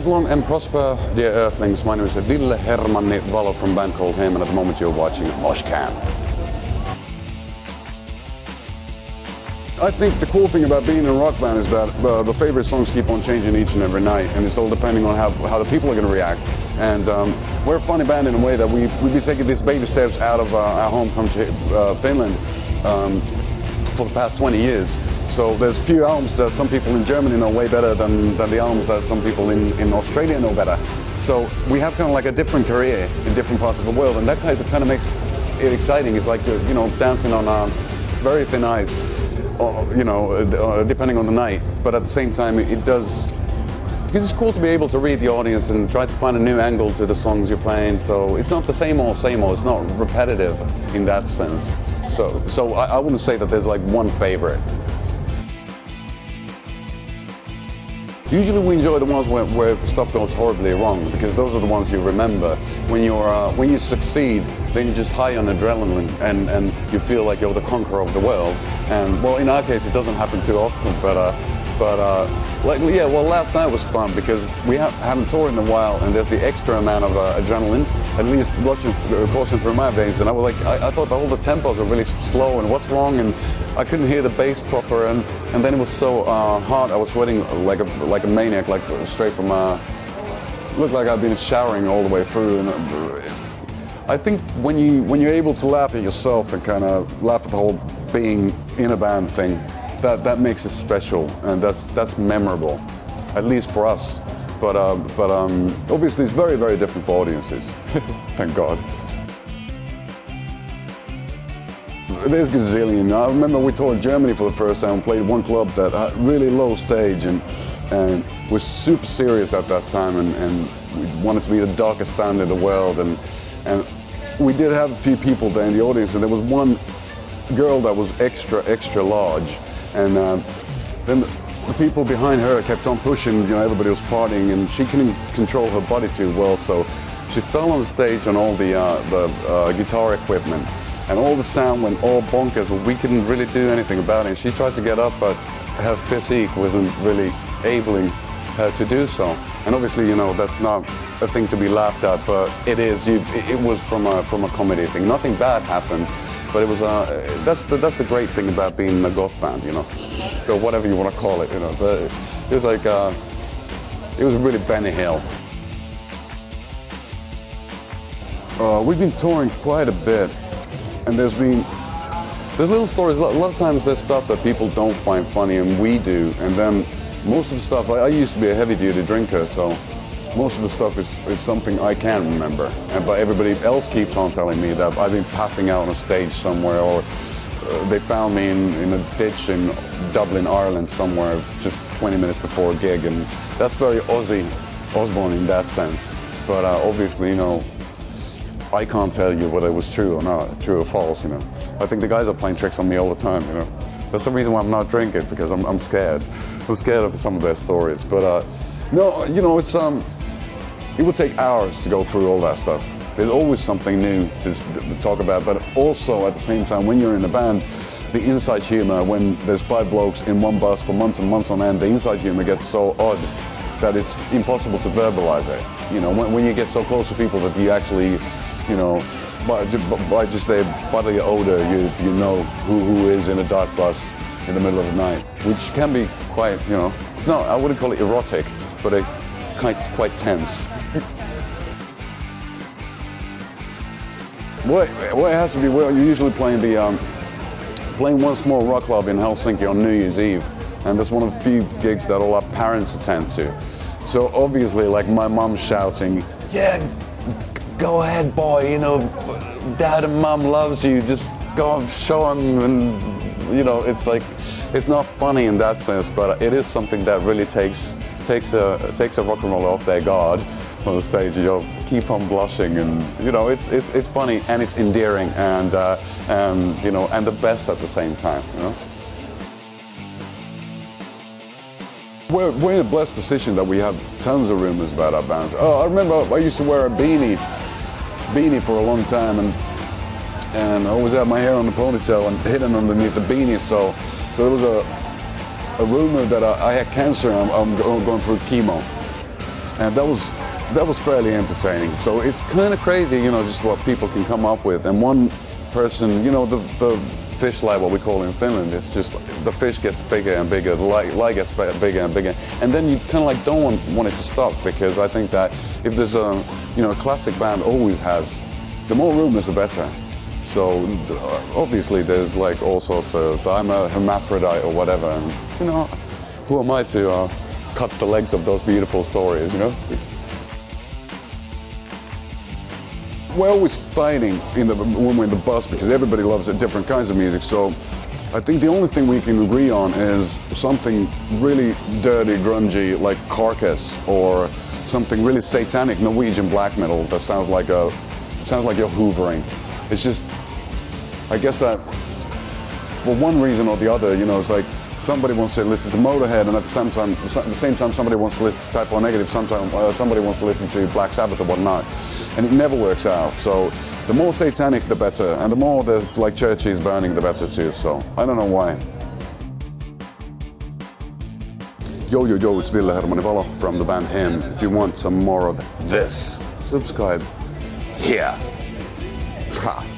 Live long and prosper, dear Earthlings. My name is Ville Valo from a band called Him, and at the moment you're watching Moshcam. I think the cool thing about being in a rock band is that the favorite songs keep on changing each and every night, and it's all depending on how the people are going to react. And we're a funny band in a way that we've been taking these baby steps out of our home country, Finland, for the past 20 years. So there's few albums that some people in Germany know way better than the albums that some people in Australia know better. So we have kind of like a different career in different parts of the world, and that kind of makes it exciting. It's like, dancing on very thin ice. Depending on the night, but at the same time because it's cool to be able to read the audience and try to find a new angle to the songs you're playing. So it's not the same old, it's not repetitive in that sense. So I wouldn't say that there's like one favorite. Usually we enjoy the ones where stuff goes horribly wrong, because those are the ones you remember. When you succeed, then you're just high on adrenaline and you feel like you're the conqueror of the world. And well, in our case, it doesn't happen too often. Last night was fun because we haven't toured in a while, and there's the extra amount of adrenaline, at least coursing through my veins. And I was like, I thought all the tempos were really slow, and what's wrong? And I couldn't hear the bass proper, and then it was so hot. I was sweating like a maniac, like straight from looked like I'd been showering all the way through. And I think when you're able to laugh at yourself and kind of laugh at the whole being in a band thing, that makes it special, and that's memorable, at least for us. But obviously it's very, very different for audiences. Thank God. There's gazillion. I remember we toured Germany for the first time and played one club that had really low stage and was super serious at that time, and we wanted to be the darkest band in the world, and we did have a few people there in the audience, and there was one girl that was extra large, and then the people behind her kept on pushing. Everybody was partying, and she couldn't control her body too well, so she fell on the stage on all the guitar equipment, and all the sound went all bonkers. But we couldn't really do anything about it. She tried to get up, but her physique wasn't really enabling her to do so. And obviously, that's not a thing to be laughed at, but it is. It was from a comedy thing. Nothing bad happened. But it was that's the great thing about being a goth band, or whatever you want to call it, But it was like it was really Benny Hill. We've been touring quite a bit, and there's little stories. A lot of times there's stuff that people don't find funny, and we do. And then most of the stuff, I used to be a heavy-duty drinker, so most of the stuff is something I can remember, but everybody else keeps on telling me that I've been passing out on a stage somewhere, or they found me in a ditch in Dublin, Ireland somewhere just 20 minutes before a gig, and that's very Ozzy Osbourne in that sense. But obviously, I can't tell you whether it was true or not, true or false. I think the guys are playing tricks on me all the time. That's the reason why I'm not drinking, because I'm scared. I'm scared of some of their stories, but no, it's it would take hours to go through all that stuff. There's always something new to talk about, but also at the same time, when you're in a band, the inside humor, when there's 5 blokes in one bus for months and months on end, the inside humor gets so odd that it's impossible to verbalize it. When you get so close to people that you actually, by just their bodily odor, you know who is in a dark bus in the middle of the night, which can be quite, it's not, I wouldn't call it erotic, but quite tense. Well, it has to be. You're usually playing playing one small rock club in Helsinki on New Year's Eve, and that's one of the few gigs that all our parents attend to. So obviously, like my mom shouting, "Yeah, go ahead, boy! Dad and Mom loves you. Just go and show them." And it's like, it's not funny in that sense, but it is something that really takes a rock and roller off their guard on the stage. Keep on blushing, and it's funny, and it's endearing, and and the best at the same time. We're in a blessed position that we have tons of rumors about our bands. I remember I used to wear a beanie for a long time, and I always had my hair on the ponytail and hidden underneath the beanie. So there was a rumor that I had cancer and I'm going through chemo. and that was fairly entertaining. So it's kind of crazy, you know, just what people can come up with. And one person, you know, the fish lie, what we call it in Finland, it's just the fish gets bigger and bigger, the lie gets bigger and bigger, and then you kind of like don't want it to stop, because I think that if there's a, you know, a classic band always has, the more rumors the better. So obviously there's like all sorts of, I'm a hermaphrodite or whatever, and you know, who am I to cut the legs of those beautiful stories, you know? We're always fighting when we're in the bus, because everybody loves different kinds of music. So I think the only thing we can agree on is something really dirty, grungy, like Carcass, or something really satanic Norwegian black metal that sounds like you're hoovering. It's just, I guess that for one reason or the other, you know, it's like somebody wants to listen to Motorhead, and at the same time somebody wants to listen to Type O Negative, somebody wants to listen to Black Sabbath or whatnot, and it never works out. So the more satanic the better, and the more the like churches burning the better too. So I don't know why. Yo, it's Ville Valo from the band Him. If you want some more of this, subscribe here. Ha.